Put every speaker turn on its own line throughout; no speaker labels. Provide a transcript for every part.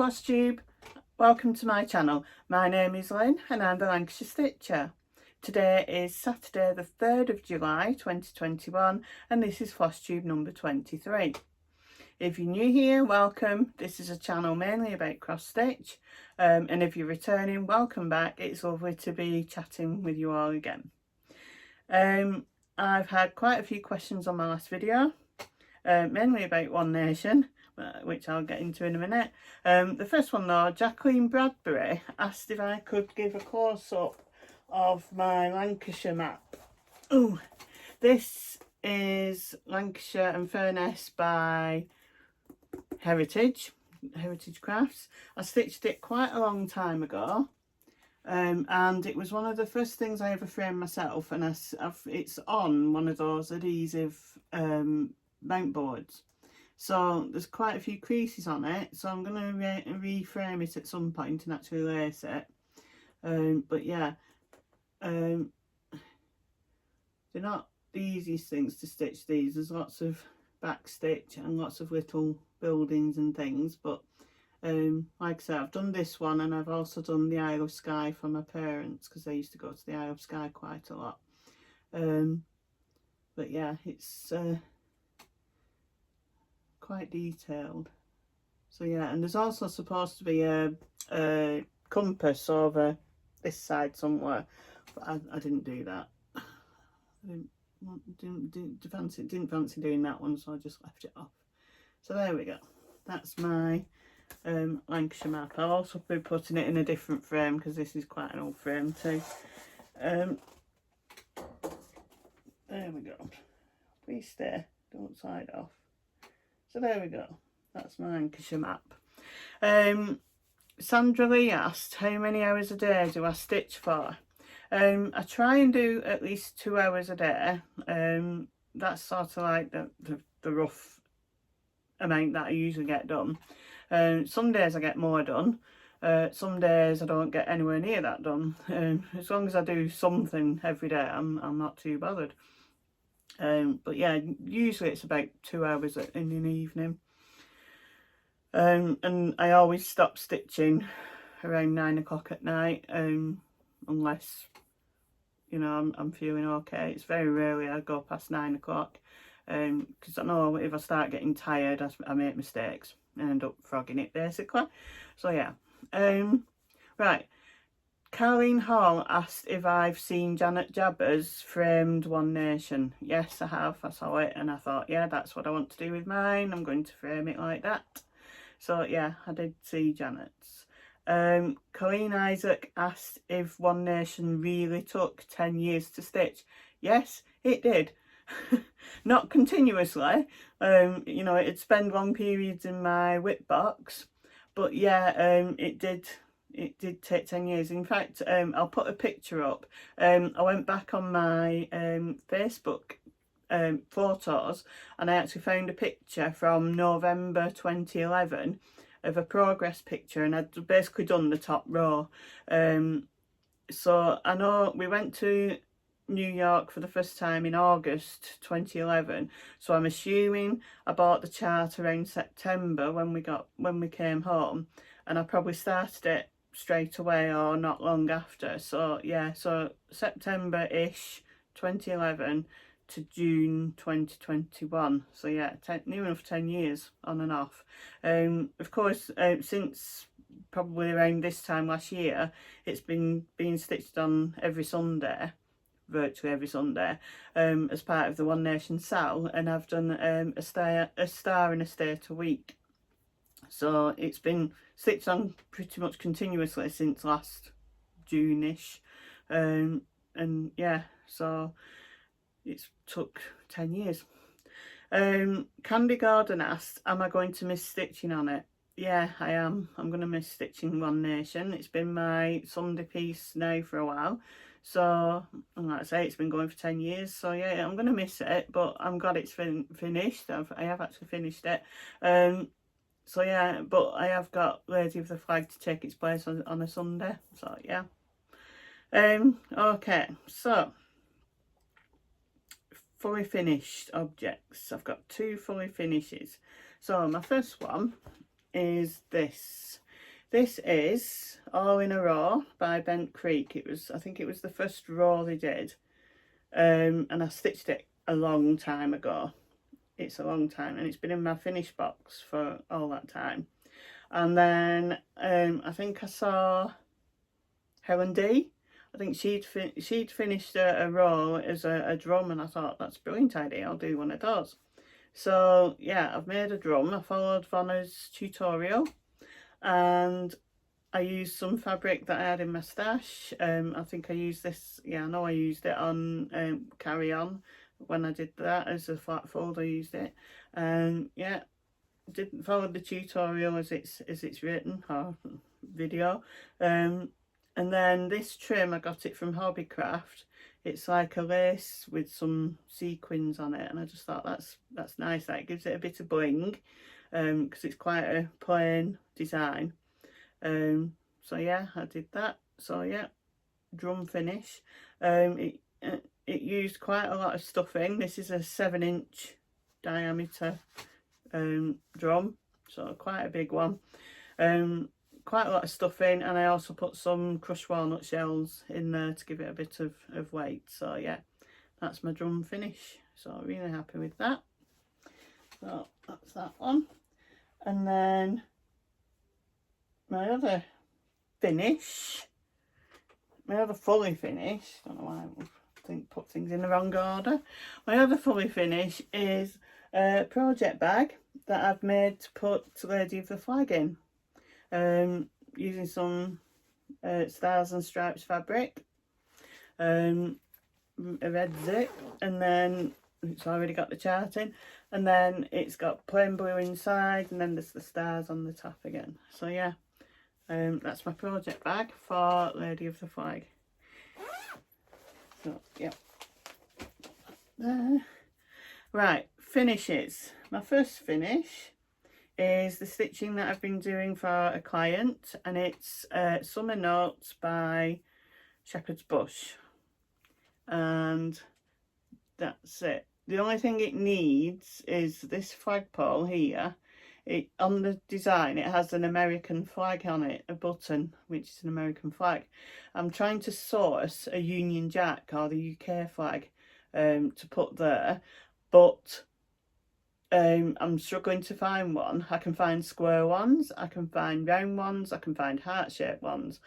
Flosstube, welcome to my channel. My name is Lynn and I'm the Lancashire Stitcher. Today is Saturday the 3rd of July 2021 and this is Flosstube number 23. If you're new here, welcome. This is a channel mainly about cross stitch, and if you're returning, welcome back. It's lovely to be chatting with you all again. I've had quite a few questions on my last video, mainly about One Nation, which I'll get into in a minute. The first one though, Jacqueline Bradbury asked if I could give a close-up of my Lancashire map. Oh, this is Lancashire and Furness by Heritage Crafts. I stitched it quite a long time ago, and it was one of the first things I ever framed myself, and it's on one of those adhesive mount boards. So there's quite a few creases on it, so I'm going to reframe it at some point and actually lace it. But yeah, they're not the easiest things to stitch these. There's lots of back stitch and lots of little buildings and things, but like I said, I've done this one and I've also done the Isle of Skye for my parents because they used to go to the Isle of Skye quite a lot. But yeah, it's quite detailed. So yeah, and there's also supposed to be a compass over this side somewhere, but I didn't do that. I didn't fancy doing that one, so I just left it off. So there we go. That's my Lancashire map. I'll also be putting it in a different frame because this is quite an old frame too. There we go. Please stay, don't slide off. So there we go. That's my Lancashire map. Sandra Lee asked, how many hours a day do I stitch for? I try and do at least 2 hours a day. That's sort of like the rough amount that I usually get done. Some days I get more done. Some days I don't get anywhere near that done. As long as I do something every day, I'm not too bothered. But yeah, usually it's about 2 hours in an evening. And I always stop stitching around 9 o'clock at night, unless, you know, I'm feeling okay. It's very rarely I go past 9 o'clock, because I know if I start getting tired, I make mistakes and end up frogging it basically. So yeah. Right. Carleen Hall asked if I've seen Janet Jabber's framed One Nation. Yes, I have. I saw it and I thought, yeah, that's what I want to do with mine. I'm going to frame it like that. So yeah, I did see Janet's. Colleen Isaac asked if One Nation really took 10 years to stitch. Yes, it did. Not continuously. You know, it'd spend long periods in my whip box. But yeah, it did take 10 years. In fact, I'll put a picture up. I went back on my Facebook photos and I actually found a picture from November 2011 of a progress picture, and I'd basically done the top row. So I know we went to New York for the first time in August 2011, so I'm assuming I bought the chart around September when we came home, and I probably started it straight away or not long after. So yeah, so September-ish 2011 to June 2021. So yeah, near enough 10 years on and off. Of course, since probably around this time last year, it's been being stitched on every Sunday, virtually every Sunday, as part of the One Nation SAL, and I've done a star and a state a week. So it's been stitched on pretty much continuously since last June-ish, and yeah, so it's took 10 years. Candy Gordon asked, am I going to miss stitching on it? Yeah, I am. I'm going to miss stitching One Nation. It's been my Sunday piece now for a while. So, like I say, it's been going for 10 years. So yeah, I'm going to miss it, but I'm glad it's finished. I have actually finished it. So yeah, but I have got Lady of the Flag to take its place on a Sunday. So yeah. Okay, so fully finished objects. I've got 2 fully finishes. So my first one is this. This is All in a Row by Bent Creek. I think it was the first row they did. And I stitched it a long time ago. It's a long time, and it's been in my finish box for all that time. And then I think I saw Helen D. I think she'd finished a row as a drum, and I thought, that's a brilliant idea, I'll do one of those. So yeah, I've made a drum. I followed Vonna's tutorial, and I used some fabric that I had in my stash. I think I used this, yeah, I know I used it on Carry On when I did that as a flat fold. I used it, and yeah, didn't follow the tutorial as it's written, or video. And then this trim, I got it from Hobbycraft. It's like a lace with some sequins on it, and I just thought that's nice. That gives it a bit of bling, because it's quite a plain design. So yeah, I did that. So yeah, drum finish. It used quite a lot of stuffing. This is a 7-inch diameter drum, so quite a big one. Quite a lot of stuffing, and I also put some crushed walnut shells in there to give it a bit of weight. So yeah, that's my drum finish. So really happy with that. So that's that one. And then my other finish, my other fully finished, I don't know why I put things in the wrong order. My other fully finish is a project bag that I've made to put Lady of the Flag in, using some Stars and Stripes fabric, a red zip, and then it's already got the chart in, and then it's got plain blue inside, and then there's the stars on the top again. So yeah, that's my project bag for Lady of the Flag. So yeah, there. Right, finishes. My first finish is the stitching that I've been doing for a client, and it's Summer Notes by Shepherd's Bush, and that's it. The only thing it needs is this flagpole here. On the design, it has an American flag on it, a button, which is an American flag. I'm trying to source a Union Jack or the UK flag to put there, but I'm struggling to find one. I can find square ones, I can find round ones, I can find heart-shaped ones.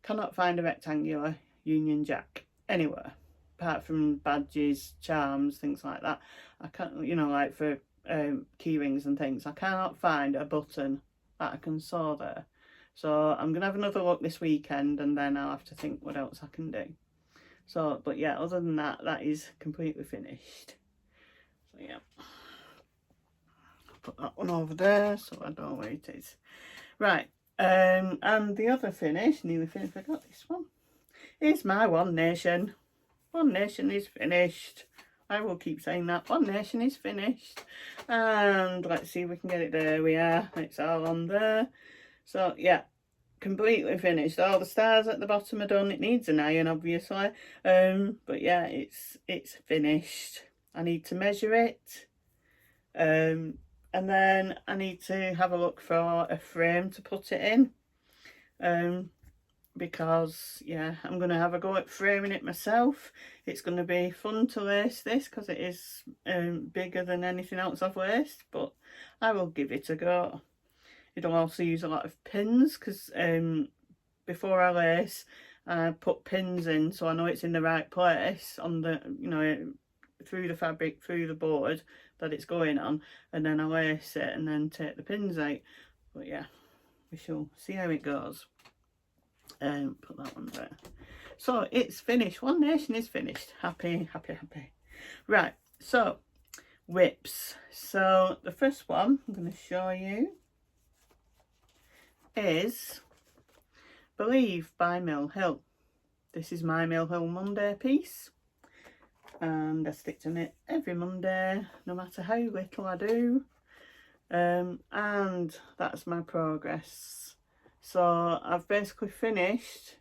Cannot find a rectangular Union Jack anywhere, apart from badges, charms, things like that. I can't, you know, like for key rings and things, I cannot find a button that I can sew there. So I'm gonna have another look this weekend, and then I'll have to think what else I can do. So, but yeah, other than that, that is completely finished. So yeah, put that one over there so I don't know where it is. Right, and the other finish, nearly finished, I got this one, is my One Nation. One Nation is finished. I will keep saying that. One Nation is finished. And let's see if we can get it. There we are. It's all on there. So yeah, completely finished. All the stars at the bottom are done. It needs an iron, obviously. But yeah, it's finished. I need to measure it. And then I need to have a look for a frame to put it in. Because yeah, I'm going to have a go at framing it myself. It's going to be fun to lace this because it is bigger than anything else I've laced, but I will give it a go. It'll also use a lot of pins because before I lace, I put pins in so I know it's in the right place on the, you know, through the fabric, through the board that it's going on, and then I lace it and then take the pins out. But yeah, we shall see how it goes. Put that one there. So it's finished. One Nation is finished. Happy, happy, happy. Right, so whips. So the first one I'm going to show you is Believe by Mill Hill. This is my Mill Hill Monday piece, and I stick to it every Monday, no matter how little I do. And that's my progress. So I've basically finished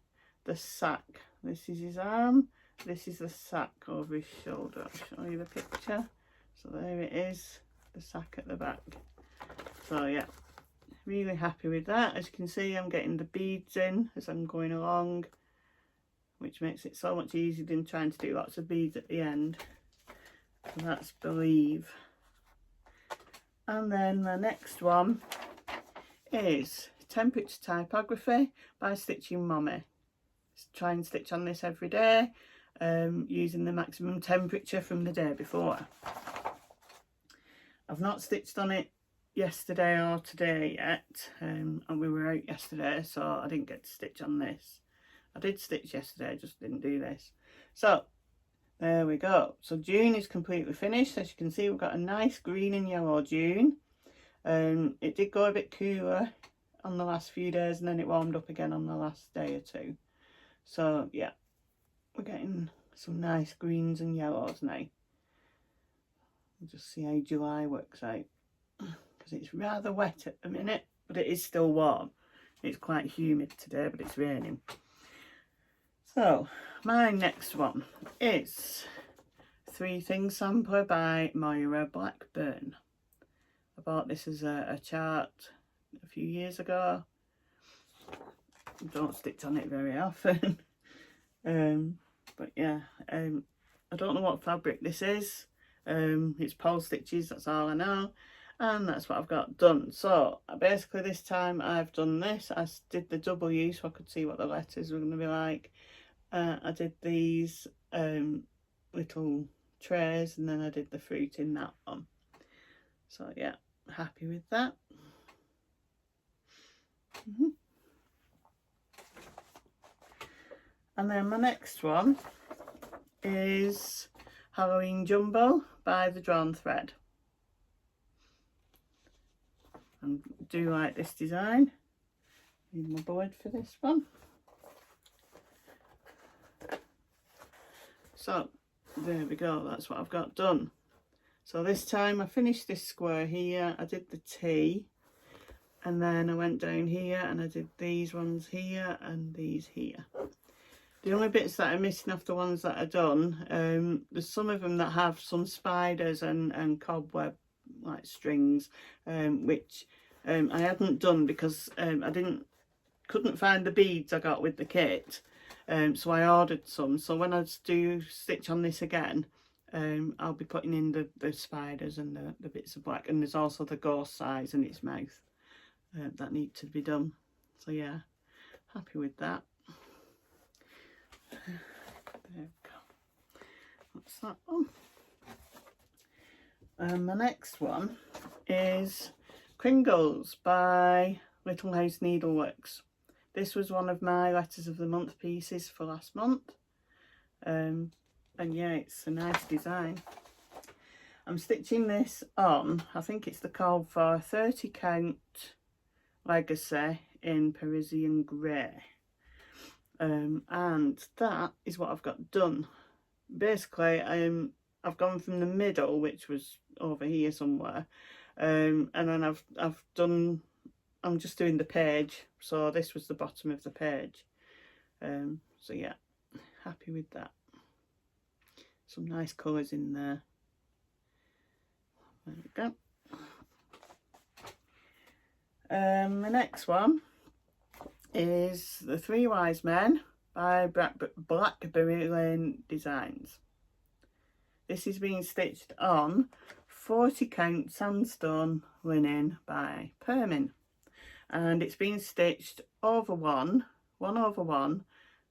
the sack. This is his arm, this is the sack over his shoulder. I'll show you the picture. So there it is, the sack at the back. So yeah, really happy with that. As you can see, I'm getting the beads in as I'm going along, which makes it so much easier than trying to do lots of beads at the end. So that's Believe. And then the next one is Temperature Typography by Stitching Mommy. Try and stitch on this every day, using the maximum temperature from the day before. I've not stitched on it yesterday or today yet, and we were out yesterday, so I didn't get to stitch on this. I did stitch yesterday, I just didn't do this. So there we go. So June is completely finished. As you can see, we've got a nice green and yellow June. It did go a bit cooler on the last few days, and then it warmed up again on the last day or two. So yeah, we're getting some nice greens and yellows now. We'll just see how July works out, because it's rather wet at the minute, but it is still warm. It's quite humid today, but it's raining. So my next one is Three Things Sampler by Moira Blackburn. I bought this as a chart a few years ago. Don't stitch on it very often. But yeah, I don't know what fabric this is. It's pole stitches, that's all I know, and that's what I've got done. So basically this time I've done this. I did the W so I could see what the letters were going to be like. I did these little trays, and then I did the fruit in that one. So yeah, happy with that. And then my next one is Halloween Jumbo by The Drawn Thread. I do like this design. Need my board for this one. So there we go, that's what I've got done. So this time I finished this square here, I did the T, and then I went down here and I did these ones here and these here. The only bits that are missing off the ones that are done, there's some of them that have some spiders and cobweb like strings, which I hadn't done because I couldn't find the beads I got with the kit, so I ordered some. So when I do stitch on this again, I'll be putting in the spiders and the bits of black, and there's also the ghost eyes in its mouth that need to be done. So yeah, happy with that. There we go. That's that one. My next one is Kringles by Little House Needleworks. This was one of my Letters of the Month pieces for last month. And yeah, it's a nice design. I'm stitching this on, I think it's the call for 30 count Legacy in Parisian Grey. And that is what I've got done. Basically, I've gone from the middle, which was over here somewhere, and then I'm just doing the page, so this was the bottom of the page. So yeah, happy with that. Some nice colours in there. There we go. The next one is The Three Wise Men by Blackberry Lane Designs. This is being stitched on 40 count sandstone linen by Permin, and it's being stitched over one over one,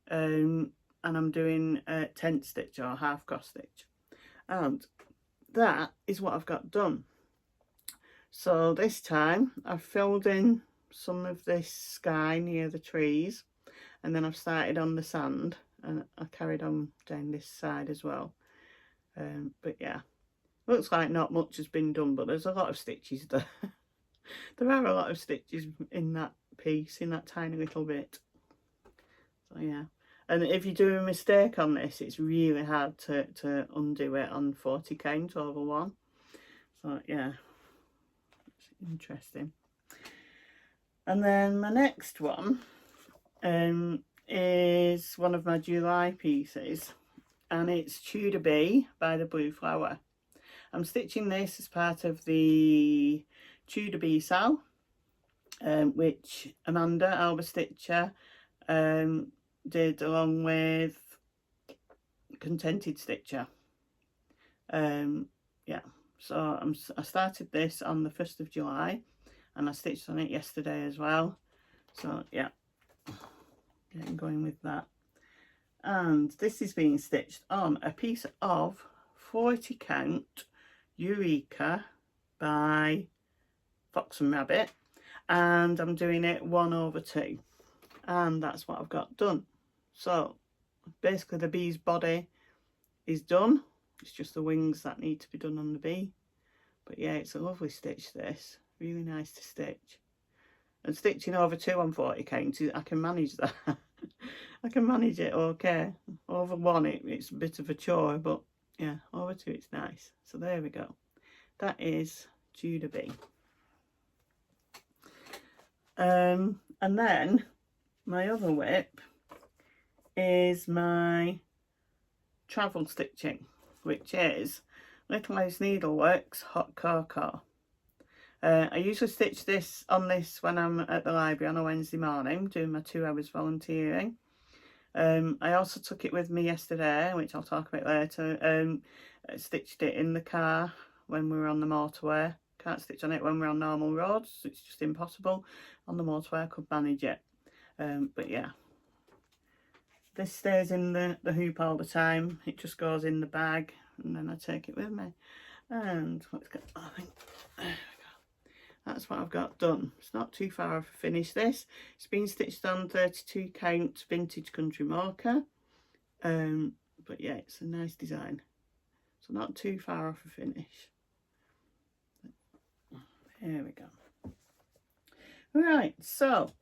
and I'm doing a tent stitch or half cross stitch, and that is what I've got done. So this time I've filled in some of this sky near the trees, and then I've started on the sand, and I carried on down this side as well. But yeah, looks like not much has been done, but there's a lot of stitches there. There are a lot of stitches in that piece, in that tiny little bit. So yeah, and if you do a mistake on this, it's really hard to undo it on 40 count over one. So yeah, it's interesting. And then my next one is one of my July pieces, and it's Tudor Bee by The Blue Flower. I'm stitching this as part of the Tudor Bee SAL, which Amanda, our stitcher, did along with Contented Stitcher. Yeah, so I started this on the 1st of July and I stitched on it yesterday as well. So yeah, getting going with that. And this is being stitched on a piece of 40 count Eureka by Fox and Rabbit, and I'm doing it 1/2, and that's what I've got done. So basically the bee's body is done, it's just the wings that need to be done on the bee. But yeah, it's a lovely stitch, this, really nice to stitch. And stitching over 2 on 40 count, I can manage that. I can manage it okay. Over 1 it's a bit of a chore, but yeah, over 2 it's nice. So there we go, that is Judah Bee. And then my other whip is my travel stitching, which is Little House Needleworks Hot Cocoa. I usually stitch this on this when I'm at the library on a Wednesday morning doing my 2 hours volunteering. I also took it with me yesterday, which I'll talk about later. I stitched it in the car when we were on the motorway. Can't stitch on it when we're on normal roads, it's just impossible. On the motorway I could manage it, but yeah, this stays in the hoop all the time. It just goes in the bag and then I take it with me. And let's get, I think, there we go. That's what I've got done. It's not too far off finish this. It's been stitched on 32 count vintage country marker, but yeah, it's a nice design, so not too far off a finish. There we go. Right, so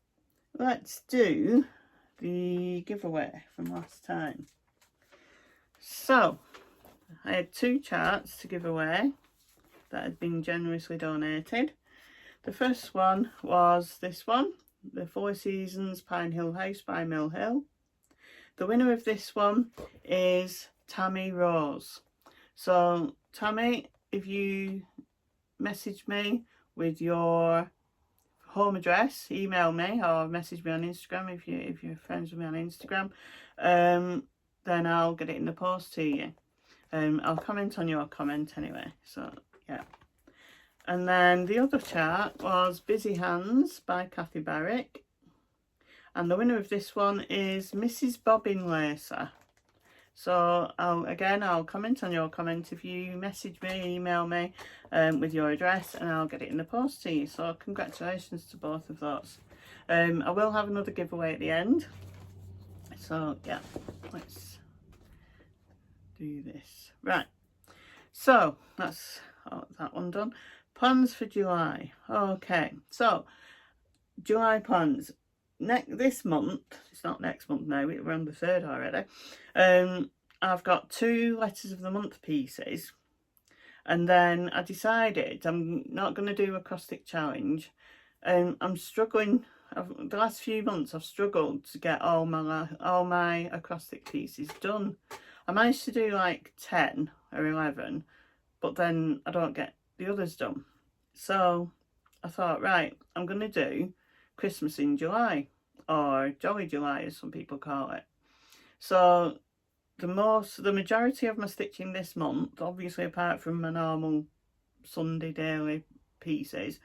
let's do the giveaway from last time. So I had 2 charts to give away that had been generously donated. The first one was this one, the 4 Seasons Pine Hill House by Mill Hill. The winner of this one is Tammy Rose. So Tammy, if you message me with your home address, email me or message me on Instagram if you're friends with me on Instagram, then I'll get it in the post to you. I'll comment on your comment anyway, so yeah. And then the other chart was Busy Hands by Kathy Barrick, and the winner of this one is Mrs. Bobbin Lacer. So I'll comment on your comment if you message me, email me with your address, and I'll get it in the post to you. So congratulations to both of those. I will have another giveaway at the end. So yeah, let's do this. Right, so that's that one done. Plans for July. Okay, so July plans. This month, it's not next month now, we're on the 3rd already. I've got 2 letters of the month pieces, and then I decided I'm not going to do a acrostic challenge. I'm struggling. The last few months I've struggled to get all my acrostic pieces done. I managed to do like 10 or 11, but then I don't get the others done. So I thought, right, I'm going to do Christmas in July, or Jolly July as some people call it. So the majority of my stitching this month, obviously apart from my normal Sunday daily pieces,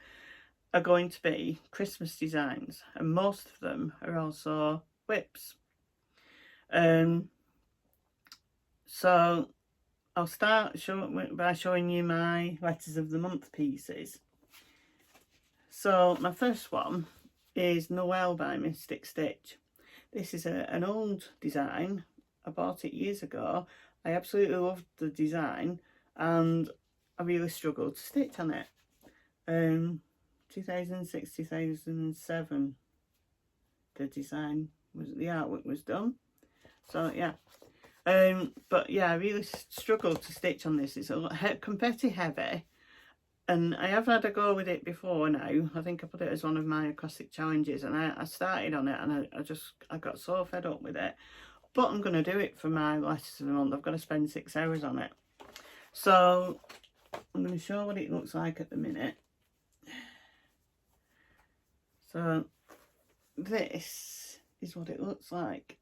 are going to be Christmas designs, and most of them are also whips. So I'll start by showing you my letters of the month pieces. So my first one is Noel by Mystic Stitch. This is an old design. I bought it years ago. I absolutely loved the design and I really struggled to stitch on it. 2006, 2007 the artwork was done. So yeah, but yeah, I really struggled to stitch on this. It's a lot compared to heavy, and I have had a go with it before now. I think I put it as one of my acrostic challenges, and I started on it, and I got so fed up with it. But I'm going to do it for my letters of the month. I've got to spend 6 hours on it. So I'm going to show what it looks like at the minute. So this is what it looks like.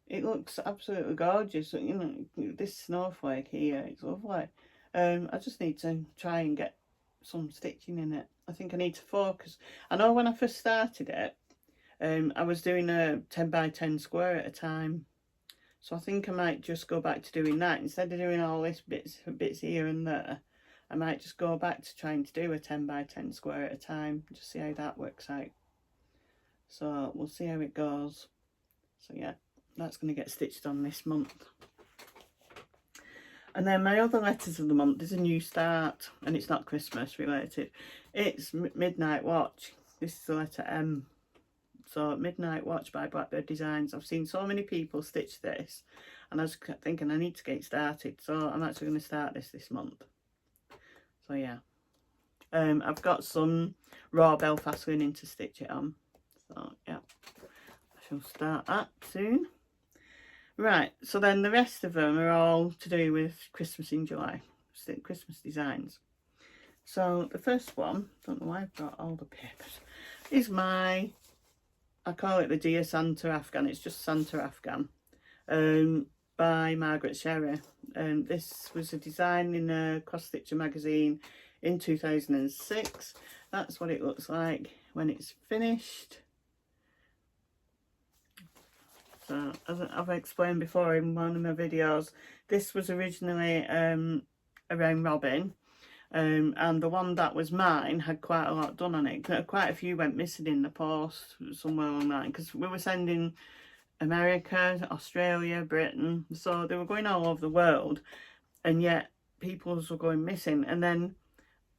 It looks absolutely gorgeous. You know, this snowflake here, it's lovely. I just need to try and get some stitching in it. I think I need to focus. I know when I first started it, I was doing a 10 by 10 square at a time. So I think I might just go back to doing that. Instead of doing all this bits here and there, I might just go back to trying to do a 10 by 10 square at a time. Just see how that works out. So we'll see how it goes. So yeah, that's going to get stitched on this month. And then my other letters of the month is a new start, and it's not Christmas related. It's Midnight Watch. This is the letter M. So Midnight Watch by Blackbird Designs. I've seen so many people stitch this, and I was thinking I need to get started. So I'm actually going to start this month. So yeah, I've got some raw Belfast linen to stitch it on. So yeah, I shall start that soon. Right, so then the rest of them are all to do with Christmas in July, Christmas designs. So the first one, don't know why I've got all the papers, is my, I call it the Dear Santa Afghan. It's just Santa Afghan, by Margaret Sherry. This was a design in a Cross Stitcher magazine in 2006. That's what it looks like when it's finished. So as I've explained before in one of my videos, this was originally a round robin, and the one that was mine had quite a lot done on it. Quite a few went missing in the post somewhere along that, because we were sending America, Australia, Britain, so they were going all over the world, and yet people's were going missing. And then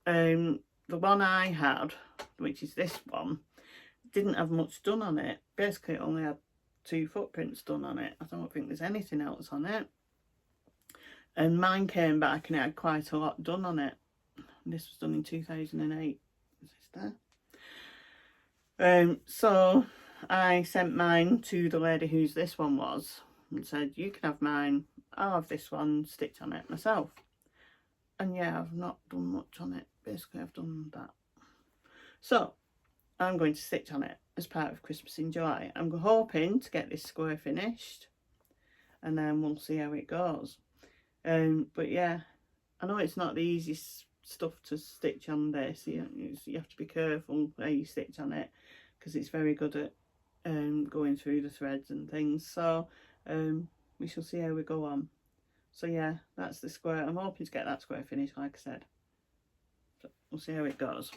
the one I had, which is this one, didn't have much done on it. Basically it only had 2 footprints done on it. I don't think there's anything else on it. And mine came back and it had quite a lot done on it. And this was done in 2008. Is this there? So I sent mine to the lady whose this one was and said, you can have mine, I'll have this one, stitch on it myself. And yeah, I've not done much on it. Basically I've done that. So I'm going to stitch on it as part of Christmas in July. I'm hoping to get this square finished, and then we'll see how it goes. But yeah, I know it's not the easiest stuff to stitch on this. You have to be careful how you stitch on it, because it's very good at going through the threads and things. So we shall see how we go on. So yeah, that's the square. I'm hoping to get that square finished, like I said. So we'll see how it goes.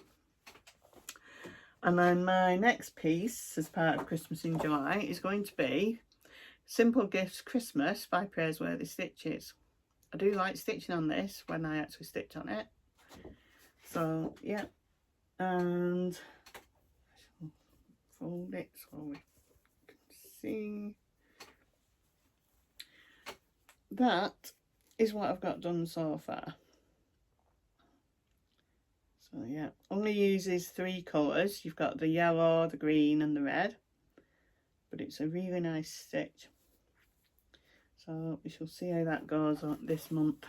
And then my next piece as part of Christmas in July is going to be Simple Gifts Christmas by Praiseworthy Stitches. I do like stitching on this when I actually stitch on it. So yeah, and I shall fold it so we can see. That is what I've got done so far. So yeah, only uses 3 colours. You've got the yellow, the green and the red. But it's a really nice stitch. So we shall see how that goes on this month.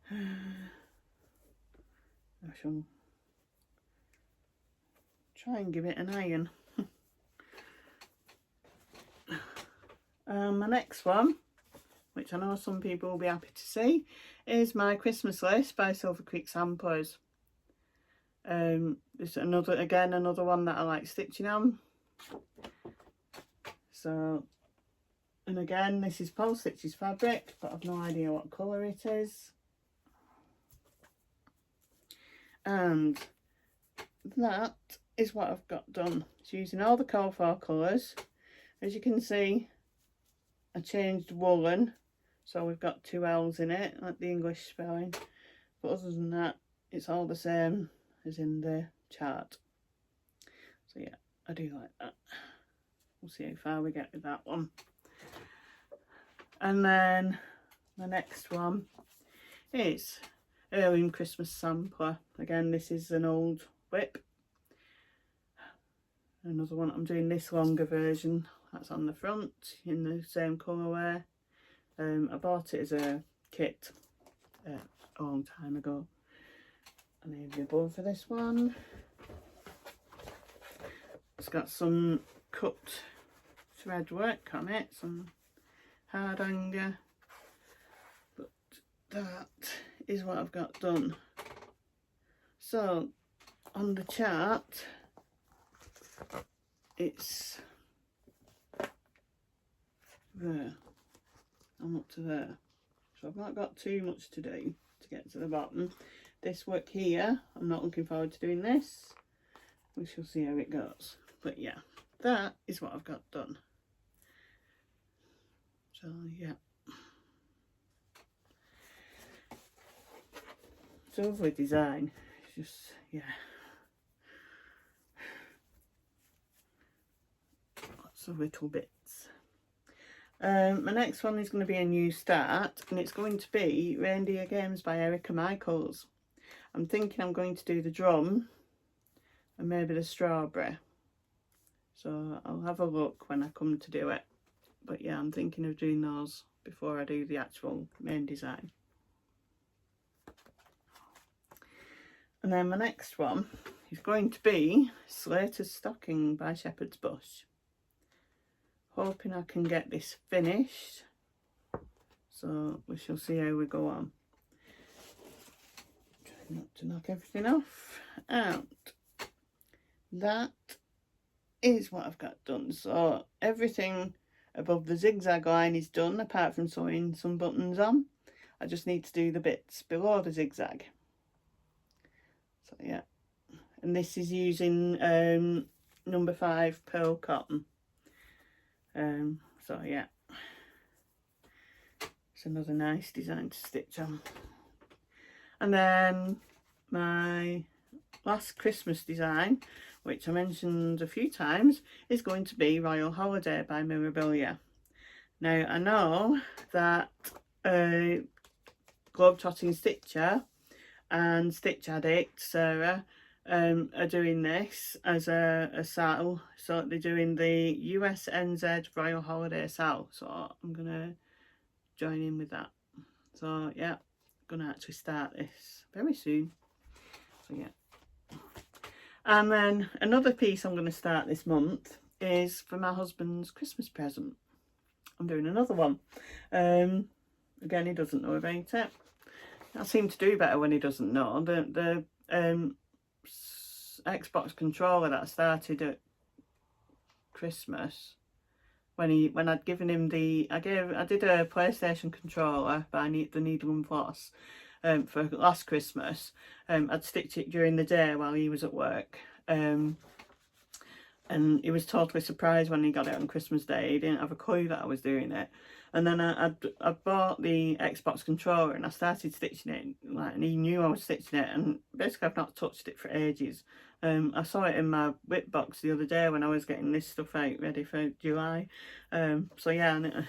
I shall try and give it an iron. My next one, which I know some people will be happy to see, is my Christmas list by Silver Creek Samplers. It's another one that I like stitching on. So, and again, this is Paul Stitch's fabric, but I've no idea what colour it is. And that is what I've got done. It's using all the Call For colours. As you can see, I changed woolen, so we've got 2 L's in it, like the English spelling. But other than that, it's all the same as in the chart. So yeah, I do like that. We'll see how far we get with that one. And then the next one is Heirloom Christmas Sampler. Again, this is an old whip. Another one, I'm doing this longer version. That's on the front in the same colourway. I bought it as a kit a long time ago. I need the bow for this one. that's got some cut thread work on it, some hard hanger, but that is what I've got done. So on the chart it's there, I'm up to there, so I've not got too much to do to get to the bottom. This work here, I'm not looking forward to doing this. We shall see how it goes, but yeah, that is what I've got done. So yeah, it's a lovely design. It's just, yeah, lots of little bits. My next one is going to be a new start, and it's going to be Reindeer Games by Erica Michaels. I'm thinking I'm going to do the drum and maybe the strawberry, so I'll have a look when I come to do it. But yeah, I'm thinking of doing those before I do the actual main design. And then my next one is going to be Slater's Stocking by Shepherd's Bush. Hoping I can get this finished, so we shall see how we go on. Try not to knock everything off. And that is what I've got done. So everything above the zigzag line is done, apart from sewing some buttons on. I just need to do the bits below the zigzag. So yeah, and this is using number 5 pearl cotton. So yeah, it's another nice design to stitch on. And then my last Christmas design, which I mentioned a few times, is going to be Royal Holiday by Mirabilia. Now I know that Globetrotting Stitcher and Stitch Addict Sarah are doing this as a SAL, so they're doing the USNZ Royal Holiday SAL, so I'm gonna join in with that. So yeah, I'm gonna actually start this very soon. So yeah, and then another piece I'm gonna start this month is for my husband's Christmas present. I'm doing another one. Again, he doesn't know about it. I seem to do better when he doesn't know. The Xbox controller that I started at Christmas, when I'd given him the, I did a PlayStation controller by the Needle and Floss for last Christmas. I'd stitch it during the day while he was at work, and he was totally surprised when he got it on Christmas Day. He didn't have a clue that I was doing it. And then I bought the Xbox controller and I started stitching it, and he knew I was stitching it, and basically I've not touched it for ages. I saw it in my whip box the other day when I was getting this stuff out ready for July. So yeah,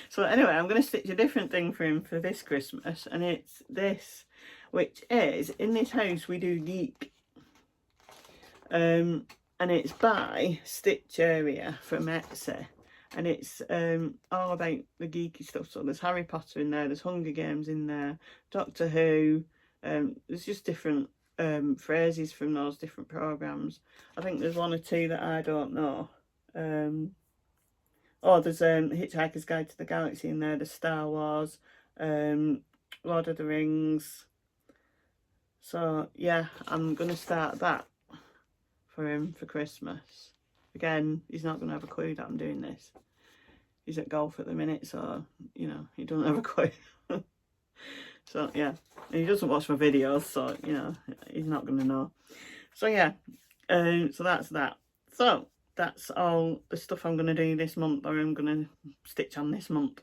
so anyway, I'm going to stitch a different thing for him for this Christmas, and it's this, which is In This House We Do Geek. And it's by Stitch Area from Etsy. And it's all about the geeky stuff. So there's Harry Potter in there, there's Hunger Games in there, Doctor Who. There's just different phrases from those different programmes. I think there's one or two that I don't know. Oh, there's Hitchhiker's Guide to the Galaxy in there, there's Star Wars, Lord of the Rings. So yeah, I'm going to start that for him for Christmas. Again, he's not going to have a clue that I'm doing this. He's at golf at the minute, so, you know, he doesn't have a clue. So, yeah. And he doesn't watch my videos, so, you know, he's not going to know. So, yeah. So, that's that. So, that's all the stuff I'm going to do this month, or I'm going to stitch on this month.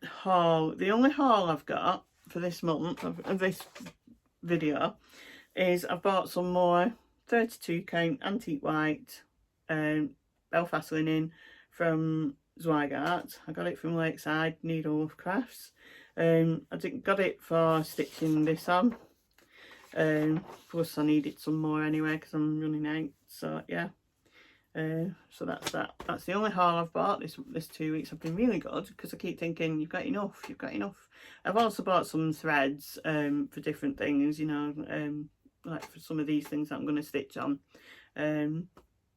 Haul. The only haul I've got for this month, of this video, is I've bought some more 32 count antique white Belfast linen from Zweigart. I got it from Lakeside Needlewolf Crafts. I got it for stitching this on. Plus I needed some more anyway because I'm running out. So yeah. So that's that. That's the only haul I've bought this 2 weeks. I've been really good because I keep thinking you've got enough, you've got enough. I've also bought some threads for different things, you know, like for some of these things that I'm going to stitch on.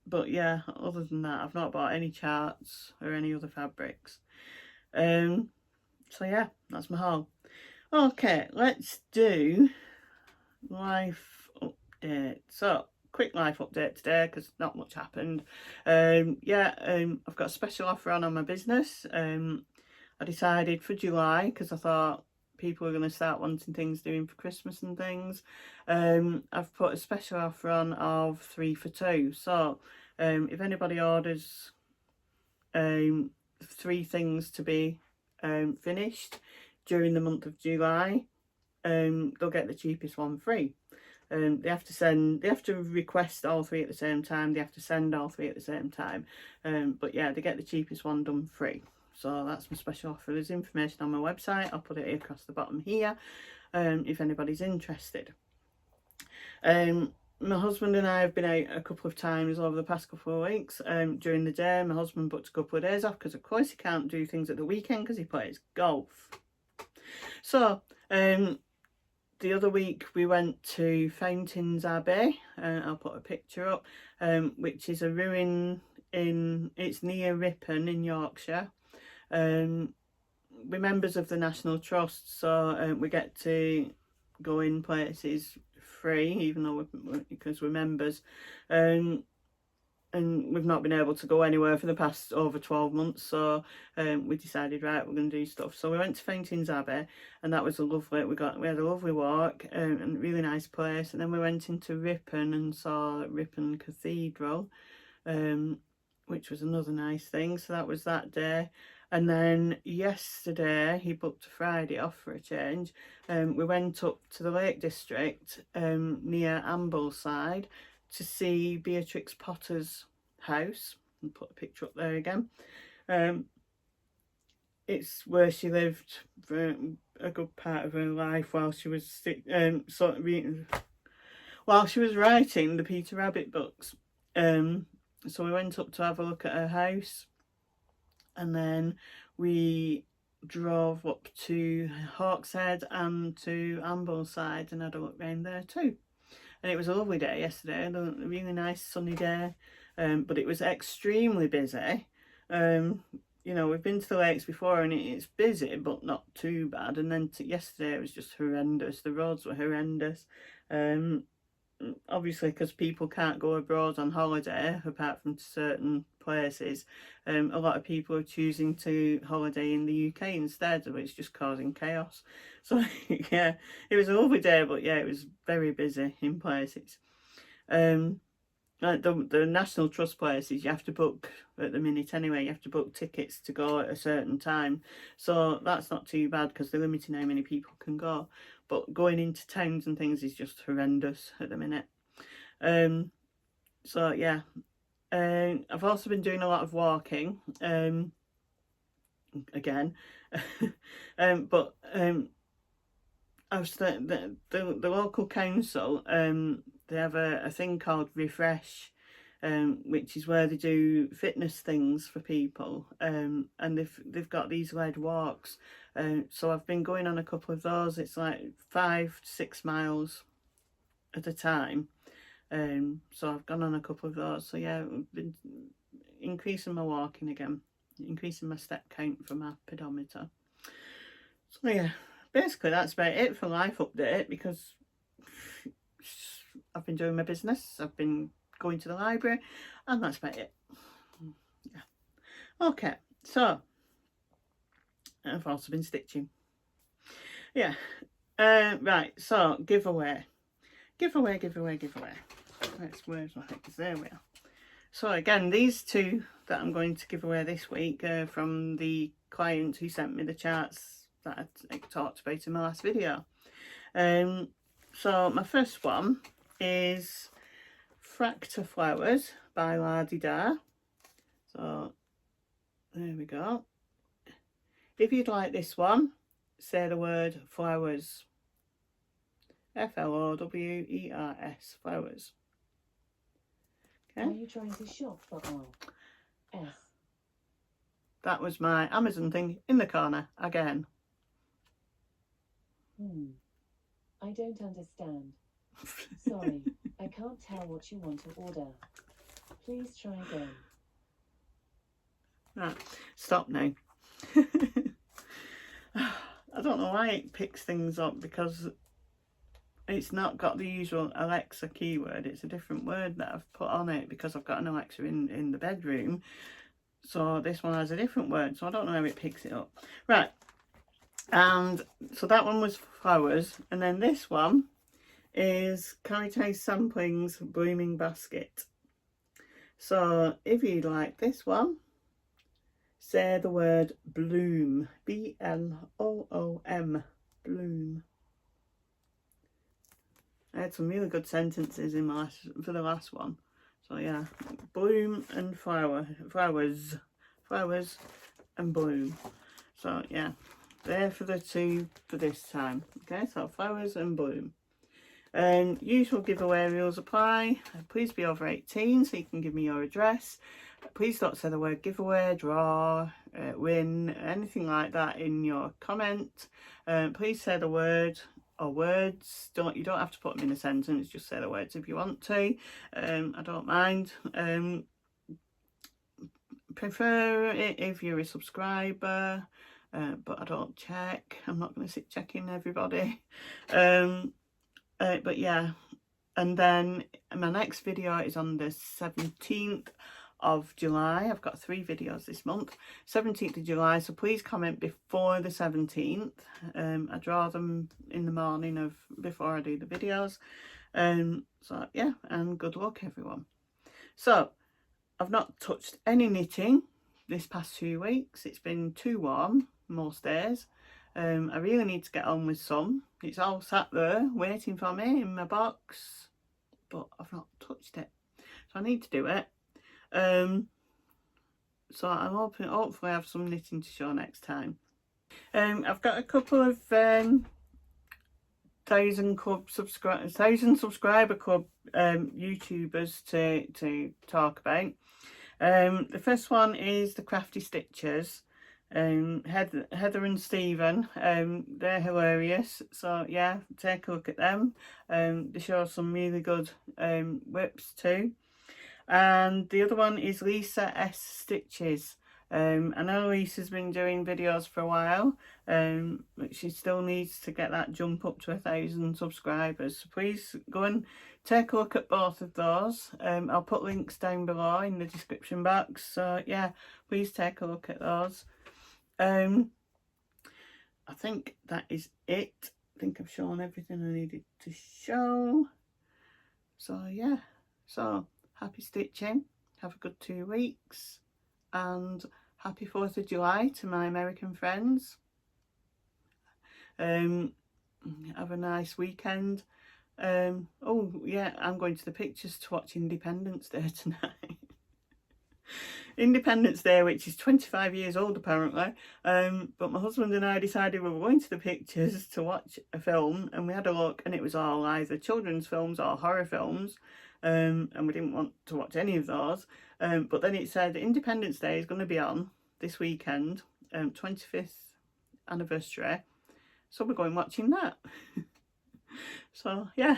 But yeah, other than that, I've not bought any charts or any other fabrics. So yeah, that's my haul. Okay, let's do life update. So quick life update today because not much happened. I've got a special offer on my business. I decided for July because I thought people were going to start wanting things doing for Christmas and things. I've put a special offer on of 3 for 2. So if anybody orders 3 things to be finished during the month of July, they'll get the cheapest one free. They have to request all 3 at the same time. They have to send all 3 at the same time. But yeah, they get the cheapest one done free. So that's my special offer. There's information on my website. I'll put it across the bottom here if anybody's interested. My husband and I have been out a couple of times over the past couple of weeks. During the day, my husband booked a couple of days off because of course he can't do things at the weekend because he plays golf. So the other week we went to Fountains Abbey. I'll put a picture up, which is a ruin it's near Ripon in Yorkshire. We're members of the National Trust, so we get to go in places free, even though because we're members. And we've not been able to go anywhere for the past over 12 months, so we decided, right, we're going to do stuff. So we went to Fountains Abbey, and that was a lovely, we had a lovely walk, and a really nice place. And then we went into Ripon and saw Ripon Cathedral, which was another nice thing. So that was that day. And then yesterday, he booked a Friday off for a change. We went up to the Lake District near Ambleside to see Beatrix Potter's house. I'll put a picture up there again. It's where she lived for a good part of her life while she was while she was writing the Peter Rabbit books. So we went up to have a look at her house. And then we drove up to Hawkshead and to Ambleside and had a look round there too. And it was a lovely day yesterday, a really nice sunny day, but it was extremely busy. You know, we've been to the lakes before and it's busy, but not too bad. And then yesterday it was just horrendous. The roads were horrendous. Obviously because people can't go abroad on holiday apart from certain places, a lot of people are choosing to holiday in the UK instead, so it's just causing chaos. So yeah, it was a lovely day, but yeah, it was very busy in places. Like the National Trust places, you have to book at the minute anyway. You have to book tickets to go at a certain time, so that's not too bad because they're limiting how many people can go. But going into towns and things is just horrendous at the minute. So yeah, I've also been doing a lot of walking again, but I was the local council. They have a thing called Refresh, which is where they do fitness things for people, and they've got these led walks. So I've been going on a couple of those. It's like 5 to 6 miles at a time. So I've gone on a couple of those. So yeah, I've been increasing my walking again, increasing my step count for my pedometer. So yeah, basically that's about it for life update, because I've been doing my business, I've been going to the library, and that's about it. Yeah. Okay, so I've also been stitching. Yeah. Right, so giveaway. Let's where's my things? There we are. So again, these 2 that I'm going to give away this week are from the client who sent me the charts that I talked about in my last video. So my first one is Fractal Flowers by La Di Da. So there we go. If you'd like this one, say the word flowers. FLOWERS, flowers. Okay.
Are you trying to shop for S?
That was my Amazon thing in the corner again.
I don't understand. Sorry, I can't tell what you want to order. Please try again.
Right, stop now. I don't know why it picks things up, because it's not got the usual Alexa keyword. It's a different word that I've put on it, because I've got an Alexa in the bedroom. So this one has a different word, so I don't know how it picks it up. Right, and so that one was flowers, and then this one is Carrie Taste Samplings Blooming Basket. So if you like this one, say the word bloom, B-L-O-O-M, bloom. I had some really good sentences in my for the last one. So yeah, bloom and flowers and bloom. So yeah, they're for the two for this time. Okay, so flowers and bloom. Usual giveaway rules apply. Please be over 18 so you can give me your address. Please don't say the word giveaway, draw, win, anything like that in your comment. Please say the word or words. You don't have to put them in a sentence, just say the words if you want to. I don't mind. Prefer it if you're a subscriber, but I don't check. I'm not going to sit checking everybody. But yeah, and then my next video is on the 17th of July. I've got 3 videos this month. 17th of July, so please comment before the 17th. I draw them in the morning of before I do the videos. So yeah, and good luck everyone. So I've not touched any knitting this past 2 weeks. It's been too warm most days. I really need to get on with some. It's all sat there waiting for me in my box, but I've not touched it, so I need to do it. So I'm hoping, hopefully I have some knitting to show next time. I've got a couple of 1000 subscriber club YouTubers to talk about. The first one is the Crafty Stitchers. Heather and Stephen, they're hilarious, so yeah, take a look at them. They show some really good whips too. And the other one is Lisa S Stitches. I know Lisa's been doing videos for a while, but she still needs to get that jump up to 1000 subscribers. So please go and take a look at both of those. I'll put links down below in the description box. So yeah, please take a look at those. I think that is it. I think I've shown everything I needed to show. So yeah, so happy stitching, have a good 2 weeks, and happy 4th of July to my American friends. Have a nice weekend. Oh yeah, I'm going to the pictures to watch Independence Day tonight. Independence Day, which is 25 years old apparently, but my husband and I decided we were going to the pictures to watch a film, and we had a look and it was all either children's films or horror films, and we didn't want to watch any of those, but then it said Independence Day is going to be on this weekend, 25th anniversary, so we're going watching that. So yeah,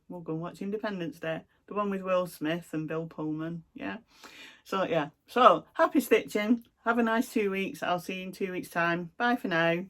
we'll go and watch Independence Day, the one with Will Smith and Bill Pullman. Yeah, so yeah, so happy stitching, have a nice 2 weeks. I'll see you in 2 weeks time. Bye for now.